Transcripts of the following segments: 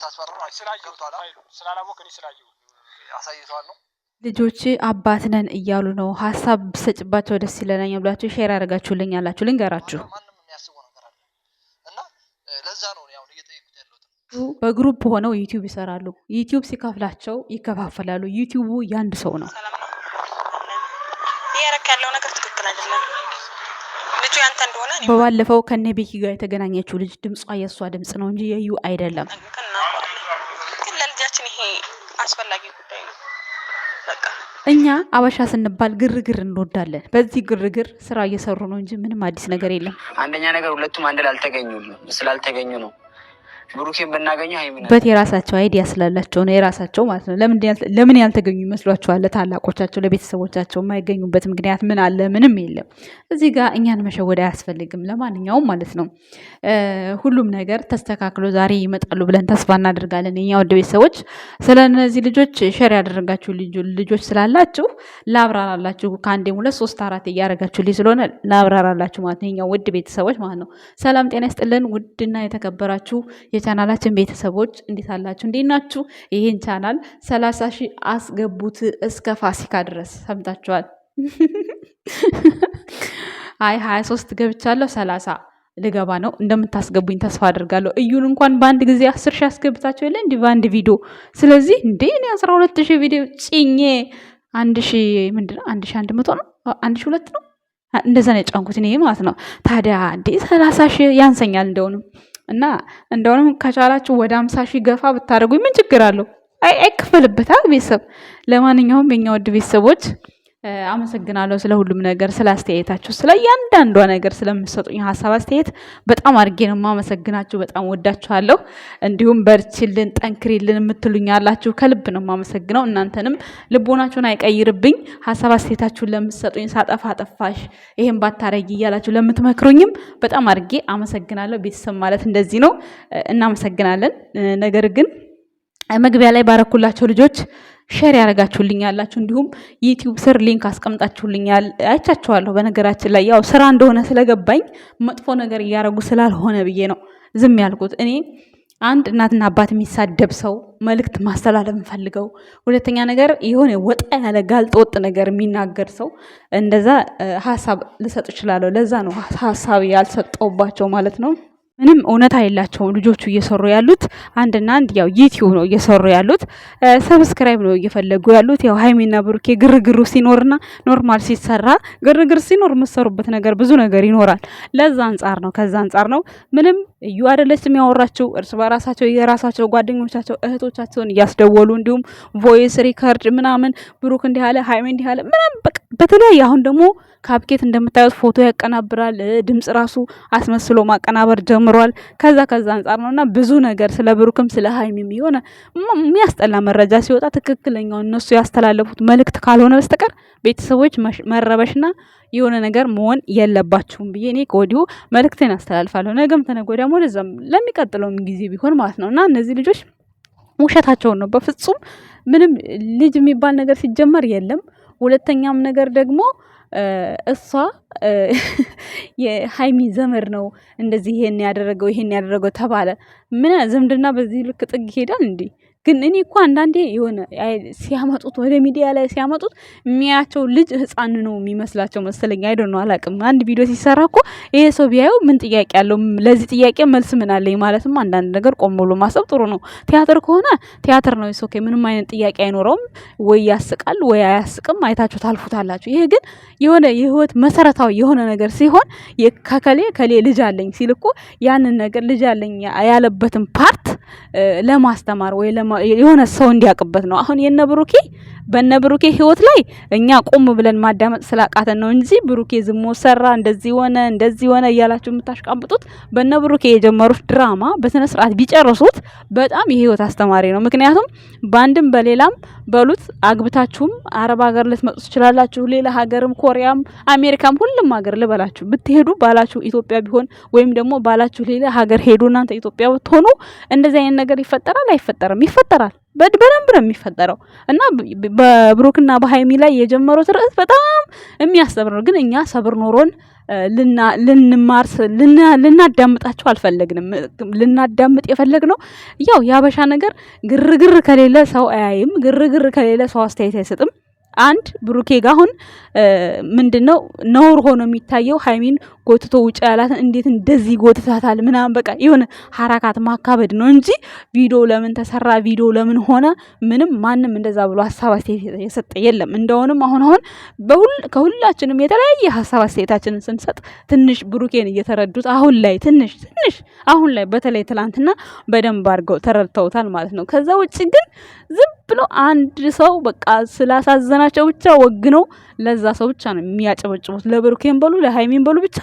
ታስፈራራው ስላየው ስላላወቀኝ ስላየው አሳይቷል ነው ልጆች አባት ነን እያሉ ነው። ሀሳብ ብሰጭባቸው ደስ ይለናል ብላችሁ ሼር አድርጋችሁልኝ ያላችሁ ልንገራችሁ። ማንንም የሚያስበው ነገር አለ እና ለዛ ነው ያው እየጠየቁት ያለሁት። በግሩፕ ሆነው ዩቲዩብ ይሰራሉ። ዩቲዩብ ሲከፍላቸው ይከፋፈላሉ። ዩቲዩቡ ያንድ ሰው ነው። ያለው ነገር ትክክል አይደለም። ልጁ ያንተ እንደሆነ በባለፈው ከነ ቤኪ ጋር የተገናኘችው ልጅ ድምጿ የሷ ድምጽ ነው እንጂ የዩ አይደለም። ግን ለልጃችን ይሄ አስፈላጊ ጉዳይ ነው። በቃ እኛ አበሻ ስንባል ግርግር እንወዳለን። በዚህ ግርግር ስራ እየሰሩ ነው እንጂ ምንም አዲስ ነገር የለም። አንደኛ ነገር ሁለቱም አንድ ላይ አልተገኙልም። ስላልተገኙ ነው ብሩኬን ብናገኘው ሃይሚና የራሳቸው አይዲያ ስላላቸው ነው የራሳቸው ማለት ነው። ለምን ያልተገኙ ይመስሏችኋል? ለታላቆቻቸው ለቤተሰቦቻቸው የማይገኙበት ምክንያት ምን አለ? ምንም የለም። እዚህ ጋር እኛን መሸወድ አያስፈልግም። ለማንኛውም ማለት ነው ሁሉም ነገር ተስተካክሎ ዛሬ ይመጣሉ ብለን ተስፋ እናደርጋለን። የኛ ወደ ቤተሰቦች ስለነዚህ ልጆች ሼር ያደረጋችሁ ልጆች ስላላችሁ ላብራራላችሁ። ከአንዴም 2 3 4 እያደረጋችሁልኝ ስለሆነ ላብራራላችሁ ማለት ነው። የኛ ውድ ቤተሰቦች ማለት ነው። ሰላም ጤና ይስጥልን። ውድና የተከበራችሁ የቻናላችን ቤተሰቦች እንዴት አላችሁ? እንዴት ናችሁ? ይሄን ቻናል 30,000 አስገቡት እስከ ፋሲካ ድረስ ሰምታችኋል። አይ 23 ገብቻለሁ 30 ልገባ ነው። እንደምታስገቡኝ ተስፋ አድርጋለሁ። እዩን እንኳን በአንድ ጊዜ 10,000 አስገብታችሁ የለ እንዲ በአንድ ቪዲዮ። ስለዚህ እንዴ እኔ 12,000 ቪዲዮ ጭኜ 1,000 ምንድነው 1,100 ነው 1,200 ነው እንደዛ ነው የጫንኩት እኔ ማለት ነው። ታዲያ እንዴ 30,000 ያንሰኛል እንደውንም እና እንደውንም ከቻላችሁ ወደ 50,000 ገፋ ብታደርጉኝ ምን ችግር አለው? አይከፈልበታል ቤተሰብ። ለማንኛውም የኛ ወድ ቤተሰቦች አመሰግናለሁ ስለ ሁሉም ነገር፣ ስለ አስተያየታችሁ፣ ስለ እያንዳንዷ ነገር ስለምትሰጡኝ ሀሳብ አስተያየት በጣም አድርጌ ነው የማመሰግናችሁ። በጣም ወዳችኋለሁ። እንዲሁም በርችልን፣ ጠንክሪልን የምትሉኝ ያላችሁ ከልብ ነው የማመሰግነው። እናንተንም ልቦናችሁን አይቀይርብኝ። ሀሳብ አስተያየታችሁን ለምትሰጡኝ፣ ሳጠፋ ጠፋሽ ይሄን ባታረጊ እያላችሁ ለምትመክሩኝም በጣም አድርጌ አመሰግናለሁ። ቤተሰብ ማለት እንደዚህ ነው። እናመሰግናለን። ነገር ግን መግቢያ ላይ ባረኩላቸው ልጆች ሼር ያደርጋችሁልኝ ያላችሁ እንዲሁም ዩቲዩብ ስር ሊንክ አስቀምጣችሁልኛል አይቻችኋለሁ። በነገራችን ላይ ያው ስራ እንደሆነ ስለገባኝ መጥፎ ነገር እያደረጉ ስላልሆነ ብዬ ነው ዝም ያልኩት። እኔ አንድ እናትና አባት የሚሳደብ ሰው መልእክት ማስተላለፍ እንፈልገው፣ ሁለተኛ ነገር የሆነ ወጣ ያለ ጋልጥ ወጥ ነገር የሚናገር ሰው እንደዛ ሀሳብ ልሰጥ እችላለሁ። ለዛ ነው ሀሳብ ያልሰጠውባቸው ማለት ነው። ምንም እውነት አይላቸውም ልጆቹ እየሰሩ ያሉት አንድና አንድ ያው ዩቲዩብ ነው እየሰሩ ያሉት። ሰብስክራይብ ነው እየፈለጉ ያሉት። ያው ሃይሚና ብሩኬ ግርግሩ ሲኖርና ኖርማል ሲሰራ ግርግር ሲኖር የምትሰሩበት ነገር ብዙ ነገር ይኖራል። ለዛ አንጻር ነው ከዛ አንጻር ነው። ምንም እዩ አይደለችም ያወራቸው እርስ በራሳቸው የራሳቸው ጓደኞቻቸው እህቶቻቸውን እያስደወሉ እንዲሁም ቮይስ ሪከርድ ምናምን ብሩክ እንዲህ አለ ሃይሚ እንዲህ አለ ምናምን በቃ በተለያየ አሁን ደግሞ ካፕኬት እንደምታዩት ፎቶ ያቀናብራል። ድምጽ ራሱ አስመስሎ ማቀናበር ጀምሯል። ከዛ አንጻር ነውና ብዙ ነገር ስለ ብሩክም ስለ ሃይሚም የሆነ የሚያስጠላ መረጃ ሲወጣ ትክክለኛው እነሱ ያስተላለፉት መልእክት ካልሆነ በስተቀር ቤተሰቦች መረበሽና የሆነ ነገር መሆን የለባችሁም ብዬ እኔ ከወዲሁ መልእክቴን አስተላልፋለሁ። ነገም ተነገ ወዲያም ወደዛም ለሚቀጥለውም ጊዜ ቢሆን ማለት ነውና እነዚህ ልጆች ውሸታቸውን ነው። በፍጹም ምንም ልጅ የሚባል ነገር ሲጀመር የለም። ሁለተኛም ነገር ደግሞ እሷ የሃይሚ ዘመድ ነው እንደዚህ ይሄን ያደረገው ተባለ። ምን ዝምድና በዚህ ልክ ጥግ ይሄዳል እንዴ? ግን እኔ እኮ አንዳንዴ የሆነ ሲያመጡት ወደ ሚዲያ ላይ ሲያመጡት የሚያቸው ልጅ ህፃን ነው የሚመስላቸው መሰለኝ። አይዶ ነው አላውቅም። አንድ ቪዲዮ ሲሰራ እኮ ይሄ ሰው ቢያየው ምን ጥያቄ አለው? ለዚህ ጥያቄ መልስ ምን አለኝ ማለትም አንዳንድ ነገር ቆም ብሎ ማሰብ ጥሩ ነው። ቲያትር ከሆነ ቲያትር ነው ኦኬ፣ ምንም አይነት ጥያቄ አይኖረውም። ወይ ያስቃል ወይ አያስቅም፣ አይታችሁ ታልፉታላችሁ። ይሄ ግን የሆነ የህይወት መሰረታዊ የሆነ ነገር ሲሆን ከሌ ልጅ አለኝ ሲል እኮ ያንን ነገር ልጅ አለኝ ያለበትን ፓርት ለማስተማር ወይ የሆነ ሰው እንዲያውቅበት ነው። አሁን በነብሩኬ ህይወት ላይ እኛ ቆም ብለን ማዳመጥ ስላቃተን ነው እንጂ ብሩኬ ዝሞት ሰራ እንደዚህ ሆነ እያላችሁ የምታሽቃብጡት በነብሩኬ የጀመሩት ድራማ በስነ ስርዓት ቢጨርሱት በጣም የህይወት አስተማሪ ነው። ምክንያቱም ባንድም በሌላም በሉት አግብታችሁም አረብ ሀገር ልትመጡ ትችላላችሁ። ሌላ ሀገርም ኮሪያም አሜሪካም ሁሉም ሀገር ልበላችሁ ብትሄዱ ባላችሁ ኢትዮጵያ ቢሆን ወይም ደግሞ ባላችሁ ሌላ ሀገር ሄዱ እናንተ ኢትዮጵያ ብትሆኑ እንደዚህ አይነት ነገር ይፈጠራል አይፈጠርም? ይፈጠራል። በደንብ ነው የሚፈጠረው። እና በብሩክና በሃይሚ ላይ የጀመሩት ርዕስ በጣም የሚያሰብር ነው። ግን እኛ ሰብር ኖሮን ልናዳምጣቸው አልፈለግንም። ልናዳምጥ የፈለግነው ያው የአበሻ ነገር ግርግር ከሌለ ሰው አያይም፣ ግርግር ከሌለ ሰው አስተያየት አይሰጥም። አንድ ብሩኬ ጋር አሁን ምንድነው ነውር ሆኖ የሚታየው ሃይሚን ጎትቶ ውጭ ያላት እንዴት እንደዚህ ጎትታታል ምናምን በቃ የሆነ ሐራካት ማካበድ ነው እንጂ ቪዲዮ ለምን ተሰራ ቪዲዮ ለምን ሆነ ምንም ማንም እንደዛ ብሎ ሐሳብ አስተያየት የሰጠ የለም። እንደውንም አሁን ከሁላችንም የተለያየ ሐሳብ አስተያየታችንን ስንሰጥ ትንሽ ብሩኬን እየተረዱት አሁን ላይ ትንሽ አሁን ላይ በተለይ ትላንትና በደንብ አድርገው ተረድተውታል ማለት ነው። ከዛ ውጭ ግን ዝም ብሎ አንድ ሰው በቃ ስላሳዘናቸው ብቻ ወግነው ለዛ ሰው ብቻ ነው የሚያጨበጭቡት። ለብሩኬን በሉ ለሃይሚን በሉ ብቻ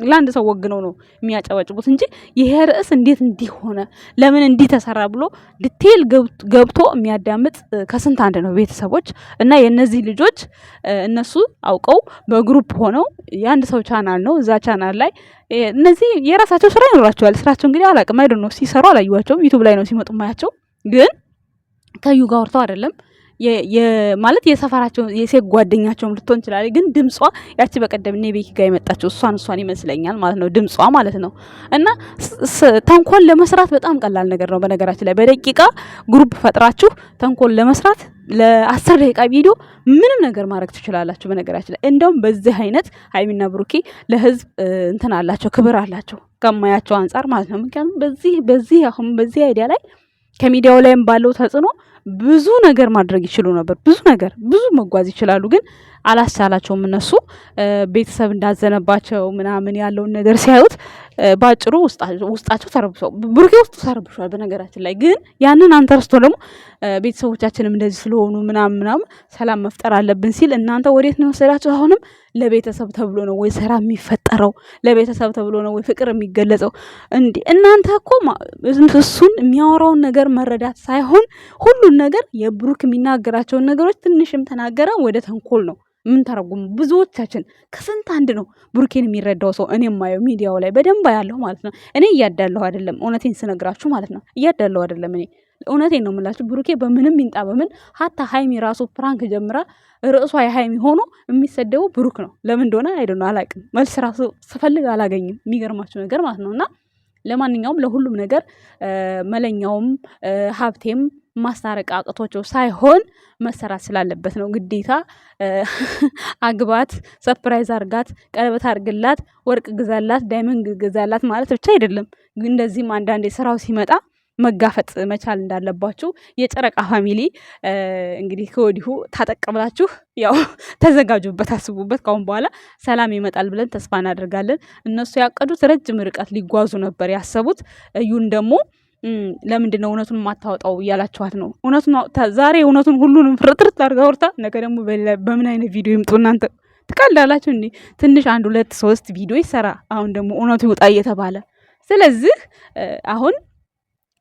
ለአንድ ሰው ወግነው ነው የሚያጨበጭቡት እንጂ ይሄ ርዕስ እንዴት እንዲሆነ ለምን እንዲህ ተሰራ ብሎ ዲቴል ገብቶ የሚያዳምጥ ከስንት አንድ ነው ቤተሰቦች። እና የነዚህ ልጆች እነሱ አውቀው በግሩፕ ሆነው የአንድ ሰው ቻናል ነው፣ እዛ ቻናል ላይ እነዚህ የራሳቸው ስራ ይኖራቸዋል። ስራቸው እንግዲህ አላቅም አይደል ነው፣ ሲሰሩ አላዩዋቸውም። ዩቲዩብ ላይ ነው ሲመጡ ማያቸው። ግን ከዩ ጋር ወርተው አይደለም ማለት የሰፈራቸው የሴት ጓደኛቸውም ልትሆን ይችላል። ግን ድምጿ ያቺ በቀደም እኔ ቤኪ ጋር የመጣችው እሷን ይመስለኛል ማለት ነው ድምጿ ማለት ነው። እና ተንኮል ለመስራት በጣም ቀላል ነገር ነው። በነገራችን ላይ በደቂቃ ግሩፕ ፈጥራችሁ ተንኮል ለመስራት ለ10 ደቂቃ ቪዲዮ ምንም ነገር ማድረግ ትችላላችሁ። በነገራችን ላይ እንደውም በዚህ አይነት ሃይሚና ብሩኬ ለህዝብ እንትን አላቸው፣ ክብር አላቸው ከማያቸው አንጻር ማለት ነው። ምክንያቱም በዚህ አይዲያ ላይ ከሚዲያው ላይም ባለው ተጽዕኖ ብዙ ነገር ማድረግ ይችሉ ነበር። ብዙ መጓዝ ይችላሉ። ግን አላስቻላቸውም። እነሱ ቤተሰብ እንዳዘነባቸው ምናምን ያለውን ነገር ሲያዩት ባጭሩ ውስጣቸው ተረብሷል። ብሩኬ ውስጡ ተረብሷል በነገራችን ላይ። ግን ያንን አንተርስቶ ደግሞ ቤተሰቦቻችንም እንደዚህ ስለሆኑ ምናምን ሰላም መፍጠር አለብን ሲል እናንተ ወዴት ነው ወሰዳችሁ? አሁንም ለቤተሰብ ተብሎ ነው ወይ ሰራ የሚፈጠረው? ለቤተሰብ ተብሎ ነው ወይ ፍቅር የሚገለጸው? እንዴ እናንተ እኮ እሱን የሚያወራውን ነገር መረዳት ሳይሆን ሁሉን ነገር የብሩክ የሚናገራቸውን ነገሮች ትንሽም ተናገረ ወደ ተንኮል ነው ምን ተረጉም። ብዙዎቻችን ከስንት አንድ ነው ብሩኬን የሚረዳው ሰው። እኔ የማየው ሚዲያው ላይ በደንብ ያለው ማለት ነው። እኔ እያዳለሁ አይደለም፣ እውነቴን ስነግራችሁ ማለት ነው። እያዳለሁ አይደለም፣ እኔ እውነቴን ነው የምላችሁ። ብሩኬ በምንም ይንጣ በምን ሀታ ሃይሚ ራሱ ፕራንክ ጀምራ ርዕሷ የሃይሚ ሆኖ የሚሰደው ብሩክ ነው። ለምን እንደሆነ አይደለም አላውቅም። መልስ ራሱ ስፈልግ አላገኝም። የሚገርማችሁ ነገር ማለት ነውና ለማንኛውም ለሁሉም ነገር መለኛውም ሀብቴም ማስታረቅ አቅቶቸው ሳይሆን መሰራት ስላለበት ነው ግዴታ። አግባት፣ ሰርፕራይዝ አርጋት፣ ቀለበት አርግላት፣ ወርቅ ግዛላት፣ ዳይመንድ ግዛላት ማለት ብቻ አይደለም። እንደዚህም አንዳንዴ ስራው ሲመጣ መጋፈጥ መቻል እንዳለባችሁ የጨረቃ ፋሚሊ እንግዲህ ከወዲሁ ታጠቅብላችሁ ያው ተዘጋጁበት፣ አስቡበት። ካሁን በኋላ ሰላም ይመጣል ብለን ተስፋ እናደርጋለን። እነሱ ያቀዱት ረጅም ርቀት ሊጓዙ ነበር ያሰቡት። እዩን ደግሞ ለምንድን ነው እውነቱን ማታወጣው እያላችኋት ነው። እውነቱን ዛሬ እውነቱን ሁሉንም ፍርጥርት አድርጋ ወርታ ነገ ደግሞ በምን አይነት ቪዲዮ ይምጡ እናንተ ትቃልዳላችሁ እንዴ? ትንሽ 1 2 3 ቪዲዮ ይሰራ፣ አሁን ደግሞ እውነቱ ይውጣ እየተባለ ስለዚህ አሁን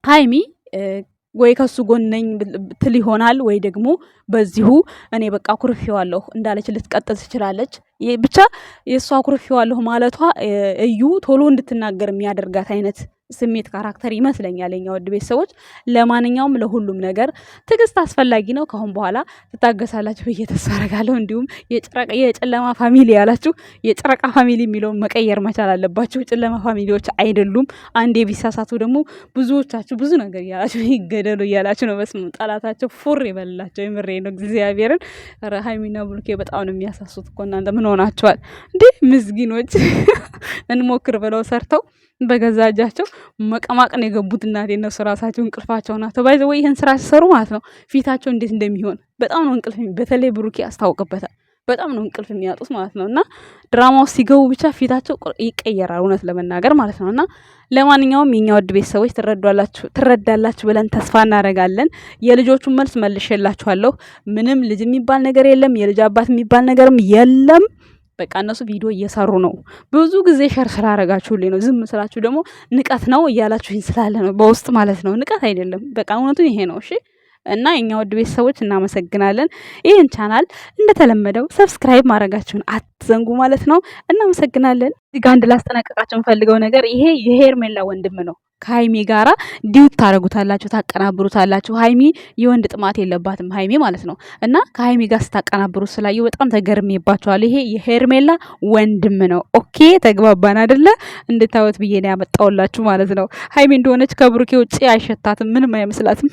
ሃይሚ ወይ ከሱ ጎን ነኝ ትል ይሆናል ወይ ደግሞ በዚሁ እኔ በቃ ኩርፌዋለሁ እንዳለች ልትቀጥል ትችላለች። ብቻ የእሷ ኩርፌዋለሁ ማለቷ እዩ ቶሎ እንድትናገር የሚያደርጋት አይነት ስሜት ካራክተር ይመስለኛል። የኛ ውድ ቤተሰቦች ለማንኛውም ለሁሉም ነገር ትዕግስት አስፈላጊ ነው። ካሁን በኋላ ትታገሳላችሁ ብዬ ተስፋ አደርጋለሁ። እንዲሁም የጨለማ ፋሚሊ ያላችሁ የጨረቃ ፋሚሊ የሚለውን መቀየር መቻል አለባችሁ። ጨለማ ፋሚሊዎች አይደሉም። አንዴ ቢሳሳቱ ደግሞ ብዙዎቻችሁ ብዙ ነገር እያላችሁ ይገደሉ እያላችሁ ነው። በስመ አብ ጠላታቸው ፉር ይበላቸው። የምሬ ነው እግዚአብሔርን። ሃይሚና ብሩኬ በጣም ነው የሚያሳሱት እኮ እናንተ ምን ሆናችኋል እንዴ? ምስጊኖች እንሞክር ብለው ሰርተው በገዛ እጃቸው መቀማቅን የገቡት እናቴ እነሱ ራሳቸው እንቅልፋቸው ናቸው። ባይዘው ይሄን ስራ ሲሰሩ ማለት ነው ፊታቸው እንዴት እንደሚሆን በጣም ነው እንቅልፍ። በተለይ ብሩኬ ያስታውቅበታል። በጣም ነው እንቅልፍ የሚያጡት ማለት ነው። እና ድራማው ሲገቡ ብቻ ፊታቸው ይቀየራል እውነት ለመናገር ማለት ነው። እና ለማንኛውም የኛ ውድ ቤተሰቦች ትረዳላችሁ ብለን ተስፋ እናደርጋለን። የልጆቹን መልስ መልሼላችኋለሁ። ምንም ልጅ የሚባል ነገር የለም። የልጅ አባት የሚባል ነገርም የለም። በቃ እነሱ ቪዲዮ እየሰሩ ነው። ብዙ ጊዜ ሸር ስላደረጋችሁልኝ ነው። ዝም ስላችሁ ደግሞ ንቀት ነው እያላችሁኝ ስላለ ነው በውስጥ ማለት ነው። ንቀት አይደለም። በቃ እውነቱ ይሄ ነው። እሺ እና የኛ ውድ ቤተሰቦች እናመሰግናለን። ይህን ቻናል እንደተለመደው ሰብስክራይብ ማድረጋችሁን አትዘንጉ ማለት ነው። እናመሰግናለን። እዚህ ጋር አንድ ላስጠነቀቃችሁ የምፈልገው ነገር ይሄ የሄርሜላ ወንድም ነው። ከሀይሚ ጋራ ዲዩት ታረጉታላችሁ፣ ታቀናብሩታላችሁ። ሀይሚ የወንድ ጥማት የለባትም ሀይሚ ማለት ነው። እና ከሀይሚ ጋር ስታቀናብሩት ስላየው በጣም ተገርሜባችኋል። ይሄ የሄርሜላ ወንድም ነው። ኦኬ ተግባባን አይደለ? እንድታዩት ብዬ ነው ያመጣውላችሁ ማለት ነው። ሀይሚ እንደሆነች ከብሩኬ ውጪ አይሸታትም፣ ምንም አይመስላትም።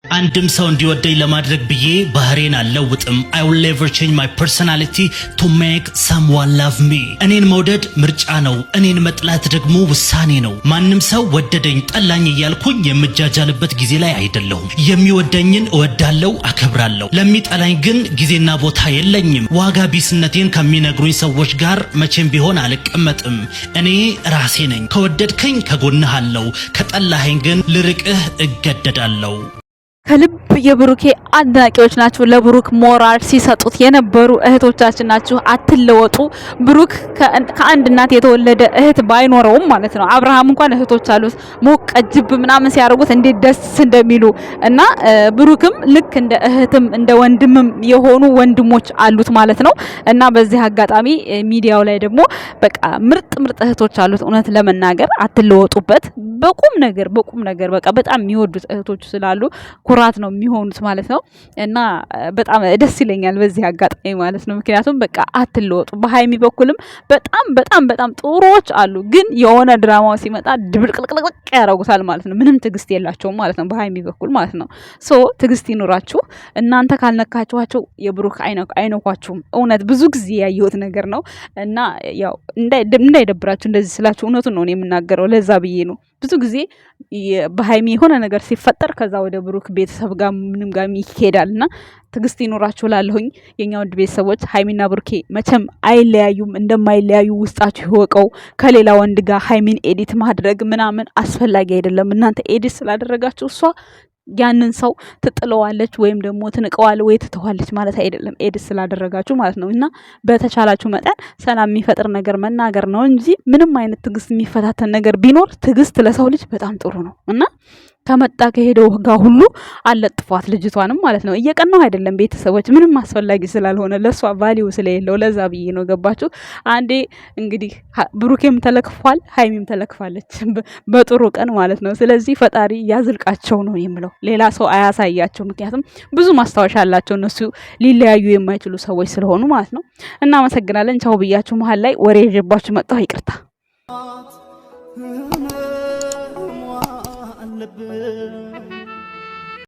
አንድም ሰው እንዲወደኝ ለማድረግ ብዬ ባህሬን አልለውጥም። I will never change my personality to make someone love me። እኔን መውደድ ምርጫ ነው፣ እኔን መጥላት ደግሞ ውሳኔ ነው። ማንም ሰው ወደደኝ ጠላኝ እያልኩኝ የምጃጃልበት ጊዜ ላይ አይደለሁም። የሚወደኝን እወዳለሁ፣ አከብራለሁ። ለሚጠላኝ ግን ጊዜና ቦታ የለኝም። ዋጋ ቢስነቴን ከሚነግሩኝ ሰዎች ጋር መቼም ቢሆን አልቀመጥም። እኔ ራሴ ነኝ። ከወደድከኝ ከጎንህ አለው፣ ከጠላኸኝ ግን ልርቅህ እገደዳለሁ። ከልብ የብሩኬ አድናቂዎች ናችሁ። ለብሩክ ሞራል ሲሰጡት የነበሩ እህቶቻችን ናችሁ። አትለወጡ። ብሩክ ከአንድ እናት የተወለደ እህት ባይኖረውም ማለት ነው። አብርሃም እንኳን እህቶች አሉት። ሞቀ ጅብ ምናምን ሲያደርጉት እንዴት ደስ እንደሚሉ እና ብሩክም ልክ እንደ እህትም እንደ ወንድምም የሆኑ ወንድሞች አሉት ማለት ነው። እና በዚህ አጋጣሚ ሚዲያው ላይ ደግሞ በቃ ምርጥ እህቶች አሉት። እውነት ለመናገር አትለወጡበት። በቁም ነገር በቃ በጣም የሚወዱት እህቶች ስላሉ ኩራት ነው የሚሆኑት ማለት ነው። እና በጣም ደስ ይለኛል በዚህ አጋጣሚ ማለት ነው። ምክንያቱም በቃ አትለወጡ። በሀይሚ በኩልም በጣም ጥሩዎች አሉ፣ ግን የሆነ ድራማው ሲመጣ ድብልቅልቅልቅ ያደርጉታል ማለት ነው። ምንም ትዕግስት የላቸውም ማለት ነው በሀይሚ በኩል ማለት ነው። ሶ ትዕግስት ይኑራችሁ። እናንተ ካልነካችኋቸው የብሩክ አይነኳችሁም። እውነት ብዙ ጊዜ ያየሁት ነገር ነው። እና ያው እንዳይደብራችሁ እንደዚህ ስላችሁ እውነቱን ነው የምናገረው። ለዛ ብዬ ነው ብዙ ጊዜ በሀይሚ የሆነ ነገር ሲፈጠር ከዛ ወደ ብሩክ ቤተሰብ ጋር ምንም ጋር ይሄዳልና ትዕግስት ይኖራችሁ ላለሁኝ የኛ ውድ ቤተሰቦች። ሀይሚና ብሩኬ መቼም አይለያዩም። እንደማይለያዩ ውስጣችሁ ይወቀው። ከሌላ ወንድ ጋር ሀይሚን ኤዲት ማድረግ ምናምን አስፈላጊ አይደለም። እናንተ ኤዲት ስላደረጋችሁ እሷ ያንን ሰው ትጥለዋለች ወይም ደግሞ ትንቀዋለች ወይ ትተዋለች ማለት አይደለም። ኤዲት ስላደረጋችሁ ማለት ነው። እና በተቻላችሁ መጠን ሰላም የሚፈጥር ነገር መናገር ነው እንጂ ምንም አይነት ትዕግስት የሚፈታተን ነገር ቢኖር ትዕግስት ለሰው ልጅ በጣም ጥሩ ነው እና ከመጣ ከሄደው ጋር ሁሉ አለጥፏት ልጅቷንም ማለት ነው። እየቀናው አይደለም ቤተሰቦች፣ ምንም አስፈላጊ ስላልሆነ ለሷ ቫልዩ ስለሌለው ለዛ ብዬ ነው። ገባችሁ? አንዴ እንግዲህ ብሩኬም ተለክፏል፣ ሀይሚም ተለክፋለች በጥሩ ቀን ማለት ነው። ስለዚህ ፈጣሪ ያዝልቃቸው ነው የምለው፣ ሌላ ሰው አያሳያቸው። ምክንያቱም ብዙ ማስታወሻ አላቸው እነሱ ሊለያዩ የማይችሉ ሰዎች ስለሆኑ ማለት ነው። እናመሰግናለን። ቻው ብያችሁ መሀል ላይ ወሬ ይዤባችሁ መጣሁ፣ ይቅርታ። አለብን